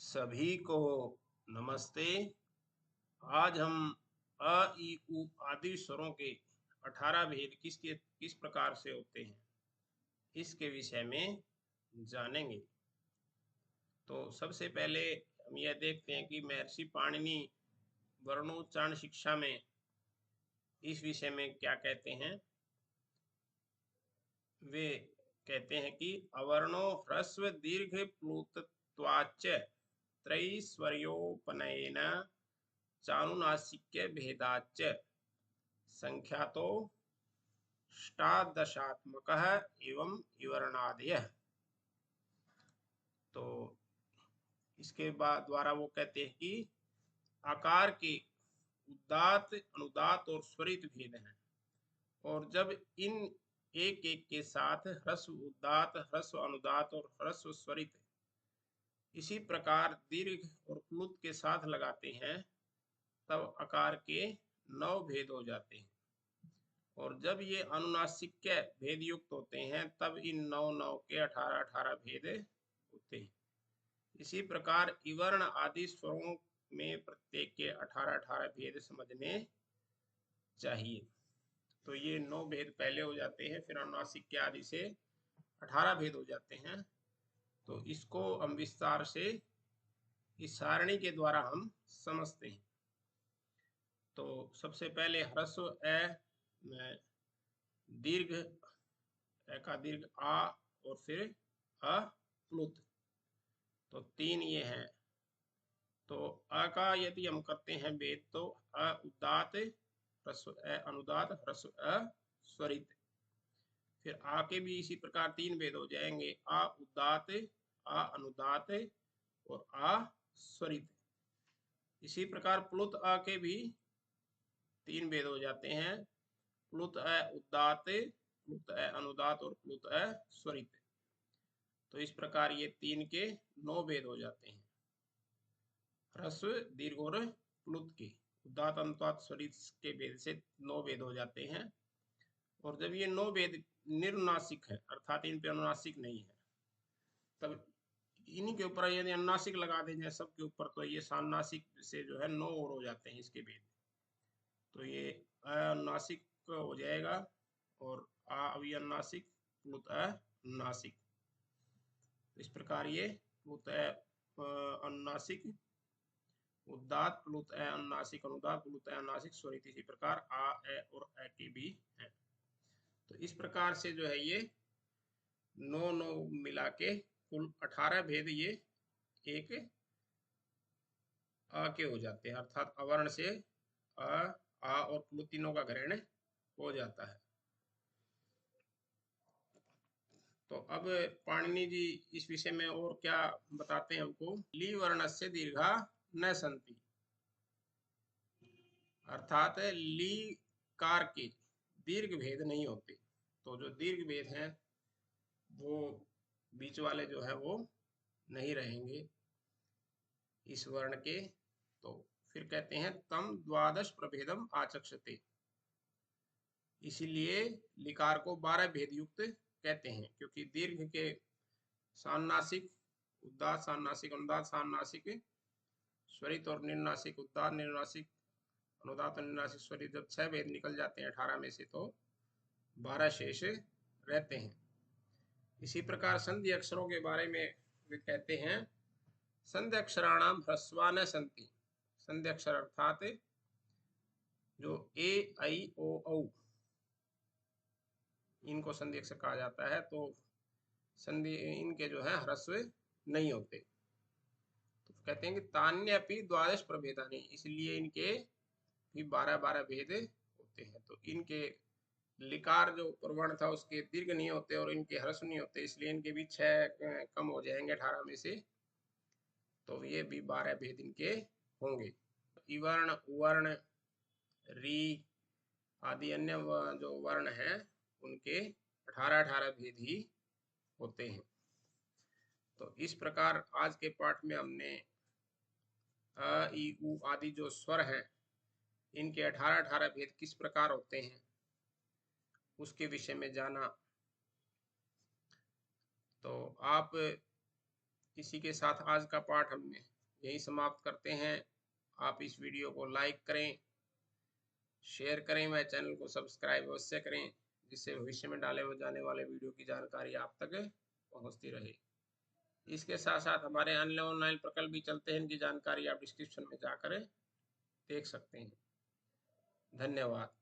सभी को नमस्ते। आज हम अ, ई, उ आदि स्वरों के 18 भेद किस प्रकार से होते हैं इसके विषय में जानेंगे। तो सबसे पहले हम यह देखते हैं कि महर्षि पाणिनि वर्णोच्चारण शिक्षा में इस विषय में क्या कहते हैं। वे कहते हैं कि अवर्णो ह्रस्व दीर्घ प्लुतत्वाच्च त्रैस्वर्योपनयेन चानुनासिक्य भेदाच्च संख्यातो ष्टादशात्मकः एवं विवरणादयः। तो इसके बाद द्वारा वो कहते हैं कि आकार के उदात्त अनुदात्त और स्वरित भेद हैं, और जब इन एक एक के साथ ह्रस्व उदात्त ह्रस्व अनुदात्त और ह्रस्व स्वरित इसी प्रकार दीर्घ और प्लुत के साथ लगाते हैं तब आकार के 9 भेद हो जाते हैं, और जब ये अनुनासिक्य भेद युक्त होते हैं तब इन 9 के 18 भेद होते हैं। इसी प्रकार इवर्ण आदि स्वरों में प्रत्येक के 18 भेद समझने चाहिए। तो ये 9 भेद पहले हो जाते हैं, फिर अनुनासिक्य आदि से 18 भेद हो जाते हैं। तो इसको हम विस्तार से इस सारणी के द्वारा हम समझते हैं। तो सबसे पहले ह्रस्व में दीर्घ का दीर्घ आ और फिर प्लुत, तो 3 ये हैं। तो अ का यदि हम करते हैं भेद तो अ उदात्त ह्रस्व अनुदात्त ह्रस्व स्वरित। फिर आ के भी इसी प्रकार 3 भेद हो जाएंगे, आ उदात्त आ अनुदात्त और आ स्वरित। इसी प्रकार प्लुत आ के भी 3 भेद हो जाते हैं, प्लुत उदात्त प्लुत अनुदात्त और प्लुत स्वरित। तो इस प्रकार ये 3 के 9 भेद हो जाते हैं, ह्रस्व दीर्घ और प्लुत के उदात्त अनुदात्त स्वरित के भेद से 9 भेद हो जाते हैं। और जब ये 9 भेद निर्नासिक है अर्थात इन पे अनुनासिक नहीं है, तब इन्हीं के ऊपर यदि अनुनासिक लगा दें जाए सबके ऊपर, तो ये सानुनासिक से जो है 9 और हो जाते हैं इसके भेद। तो ये अनुनासिक हो जाएगा और आ अविअनुनासिक प्लुत अनुनासिक। इस प्रकार ये प्लुत अनुनासिक उदात्त प्लुत अनुनासिक अनुदात्त प्लुत अनुनासिक स्वरित, इसी प्रकार आ ए और ए के भी हैं। तो इस प्रकार से जो है ये 9 मिला के कुल 18 भेद ये एक आ के हो जाते हैं, अर्थात अवर्ण से आ और प्लुत तीनों का ग्रहण हो जाता है। तो अब पाणिनि जी इस विषय में और क्या बताते हैं हमको। ली वर्णस्य दीर्घा न संति, अर्थात ली कार के दीर्घ भेद नहीं होते। तो जो दीर्घ भेद हैं वो बीच वाले जो है वो नहीं रहेंगे इस वर्ण के। तो फिर कहते हैं तम द्वादश प्रभेदम आचक्षते, इसीलिए लिकार को 12 भेद युक्त कहते हैं, क्योंकि दीर्घ के सानुनासिक उदात्त सानुनासिक अनुदात्त सानुनासिक स्वरित और निर्नासिक उदात्त निर्नासिक अनुदात्त निर्नासिक स्वरित जब 6 भेद निकल जाते हैं 18 में से, तो 12 शेष रहते हैं। इसी प्रकार संधि अक्षरों के बारे में वे कहते हैं संधि अक्षराणाम ह्रस्वा न संति। संधि अक्षर अर्थात जो ए आई ओ औ इनको संधि अक्षर कहा जाता है। तो संधि इनके जो है ह्रस्व नहीं होते। तो कहते हैं कि तान्य अपनी द्वादश प्रभेदानि, इसलिए इनके भी 12 भेद होते हैं। तो इनके लिकार जो प्रवर्ण था उसके दीर्घ नहीं होते और इनके ह्रस्व नहीं होते, इसलिए इनके भी 6 कम हो जाएंगे 18 में से। तो ये भी 12 भेद इनके होंगे। इवर्ण उवर्ण री आदि अन्य जो वर्ण हैं उनके 18 भेद ही होते हैं। तो इस प्रकार आज के पाठ में हमने अ ई उ आदि जो स्वर हैं इनके 18 भेद किस प्रकार होते हैं उसके विषय में जाना। तो आप इसी के साथ आज का पाठ हमने यही समाप्त करते हैं। आप इस वीडियो को लाइक करें, शेयर करें, व चैनल को सब्सक्राइब अवश्य करें, जिससे भविष्य में डाले जाने वाले वीडियो की जानकारी आप तक पहुंचती रहे। इसके साथ साथ हमारे अन्य ऑनलाइन प्रकल्प भी चलते हैं, इनकी जानकारी आप डिस्क्रिप्शन में जाकर देख सकते हैं। धन्यवाद।